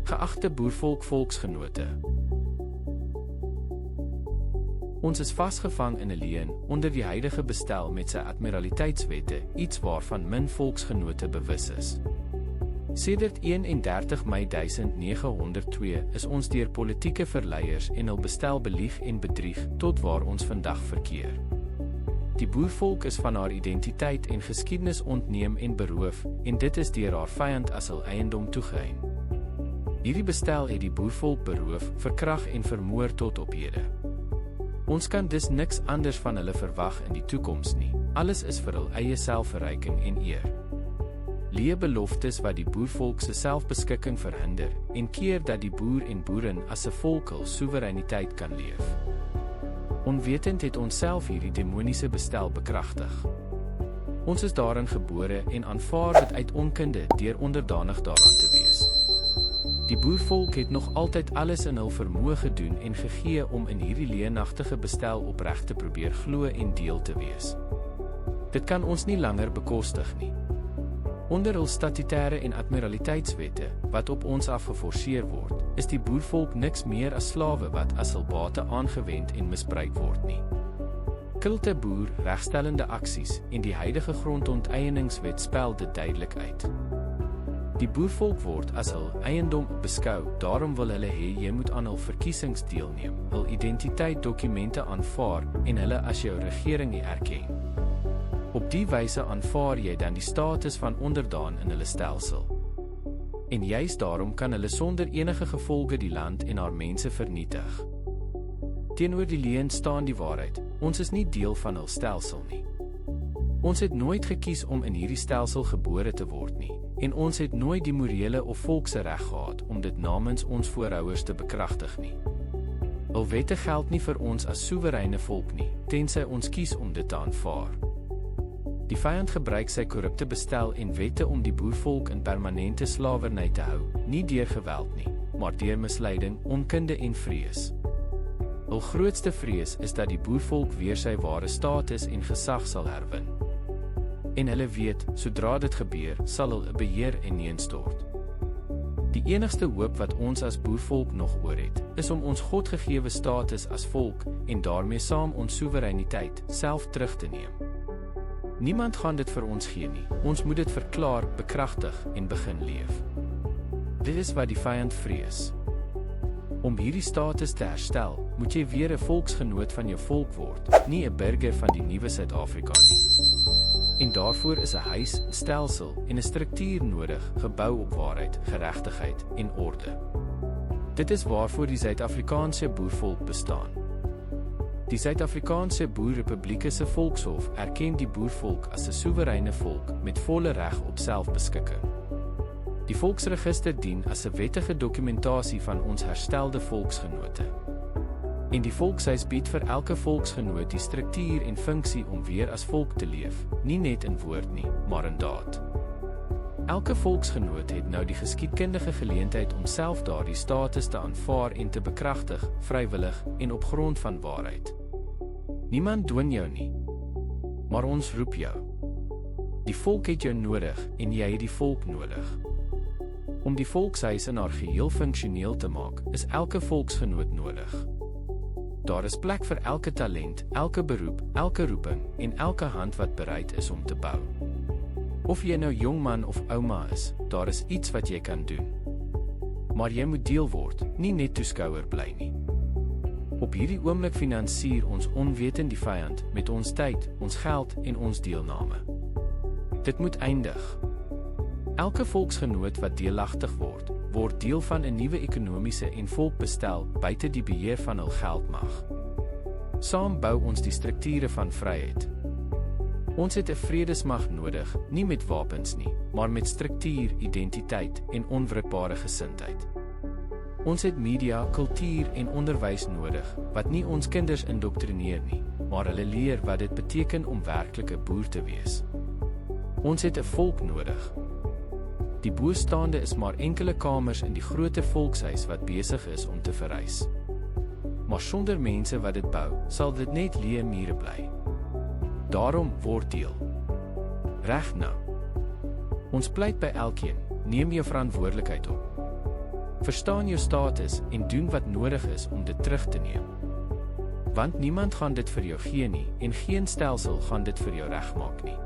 Geagte boervolk volksgenote. Ons is vasgevang in 'n leuen onder die huidige bestel met sy admiraliteitswette, iets waarvan min volksgenote bewus is. Sedert 31 Mei 1902 is ons deur politieke verleiers en hul bestel belieg en bedrieg tot waar ons vandag verkeer. Die boervolk is van haar identiteit en geskiedenis ontneem en beroof, en dit is deur haar vyand as hul eiendom toegeëien. Hierdie bestel het die boervolk beroof, verkrag en vermoor tot op hede. Ons kan dus niks anders van hulle verwag in die toekoms nie. Alles is vir hul eie selfverryking en eer. Leë beloftes wat die boervolk se selfbeskikking verhinder en keer dat die boer en boerin as 'n volk hul soewereiniteit kan leef. Onwetend het ons self hierdie demoniese bestel bekragtig. Ons is daarin gebore en aanvaar dit uit onkunde deur onderdanig daaraan te wees. Die boervolk het nog altyd alles in hul vermoë gedoen en gegee om in hierdie leenagtige bestel opreg te probeer glo en deel te wees. Dit kan ons nie langer bekostig nie. Onder hul statutêre en admiraliteitswette, wat op ons afgeforseer word, is die boervolk niks meer as slawe wat as hul bate aangewend en misbruik word nie. Kulte boer, regstellende aksies en die huidige grondonteieningswet spel dit duidelik uit. Die boervolk word as hul eiendom beskou, daarom wil hulle hê jy moet aan hul verkiesings deelneem, hul identiteitsdokumente aanvaar en hulle as jou regering erken. Op die wyse aanvaar jy dan die status van onderdaan in hulle stelsel. En juist daarom kan hulle sonder enige gevolge die land en haar mense vernietig. Teenoor die leuen staan die waarheid, ons is nie deel van hul stelsel nie. Ons het nooit gekies om in hierdie stelsel gebore te word nie, en ons het nooit die morele of volkse reg gehad om dit namens ons voorouers te bekragtig nie. Hul wette geld nie vir ons as soewereine volk nie, tensy ons kies om dit te aanvaar. Die vyand gebruik sy korrupte bestel en wette om die boervolk in permanente slawerny te hou, nie deur geweld nie, maar deur misleiding, onkunde en vrees. Hul grootste vrees is dat die boervolk weer sy ware status en gesag sal herwin. En hulle weet, sodra dit gebeur, sal hulle beheer ineenstort. Die enigste hoop wat ons as boervolk nog oor het, is om ons godgegewe status as volk en daarmee saam ons soewereiniteit self terug te neem. Niemand gaan dit vir ons gee nie. Ons moet dit verklaar, bekragtig en begin leef. Dit is wat die vyand vrees. Om hierdie status te herstel, moet jy weer 'n volksgenoot van jou volk word, nie 'n burger van die nuwe Suid-Afrika nie. En daarvoor is 'n huis, 'n stelsel en 'n struktuur nodig, gebou op waarheid, geregtigheid en orde. Dit is waarvoor die Suid-Afrikaanse boervolk bestaan. Die Suid-Afrikaanse Boerrepublieke se Volkshof erken die boervolk as 'n soewereine volk met volle reg op selfbeskikking. Die Volksregister dien as 'n wettige dokumentasie van ons herstelde volksgenote. En die Volkshuis bied vir elke volksgenoot die struktuur en funksie om weer as volk te leef, nie net in woord nie, maar in daad. Elke volksgenoot het nou die geskiedkundige geleentheid om self daardie status te aanvaar en te bekragtig, vrywillig en op grond van waarheid. Niemand dwing jou nie, maar ons roep jou. Die volk het jou nodig en jy het die volk nodig. Om die volkshuis in haar geheel funksioneel te maak, is elke volksgenoot nodig. Daar is plek vir elke talent, elke beroep, elke roeping en elke hand wat bereid is om te bou. Of jy nou jong man of ouma is, daar is iets wat jy kan doen. Maar jy moet deel word, nie net toeskouer bly nie. Op hierdie oomblik finansier ons onwetend die vyand met ons tyd, ons geld en ons deelname. Dit moet eindig. Elke volksgenoot wat deelagtig word, word deel van 'n nuwe ekonomiese en volkbestel buite die beheer van hul geldmag. Saam bou ons die strukture van vryheid. Ons het 'n vredesmag nodig, nie met wapens nie, maar met struktuur, identiteit en onwrikbare gesindheid. Ons het media, kultuur en onderwys nodig, wat nie ons kinders indoktrineer nie, maar hulle leer wat dit beteken om werklik 'n boer te wees. Ons het 'n volk nodig. Die boestaande is maar enkele kamers in die groote volkshuis wat besig is om te verrys. Maar sonder mense wat dit bou, sal dit net leë mure bly. Daarom word deel. Reg nou. Ons pleit by elkeen, neem jou verantwoordelikheid op. Verstaan jou status en doen wat nodig is om dit terug te neem. Want niemand gaan dit vir jou gee nie en geen stelsel gaan dit vir jou regmaak nie.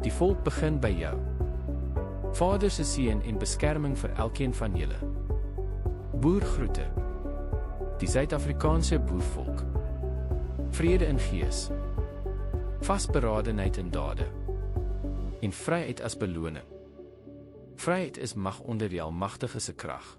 Die volk begin by jou. Vader se seën en beskerming vir elkeen van julle. Boergroete. Die Suid-Afrikaanse boervolk. Vrede in gees. Vasberadenheid in dade. En vryheid as beloning. Vryheid is mag onder die Almagtige se krag.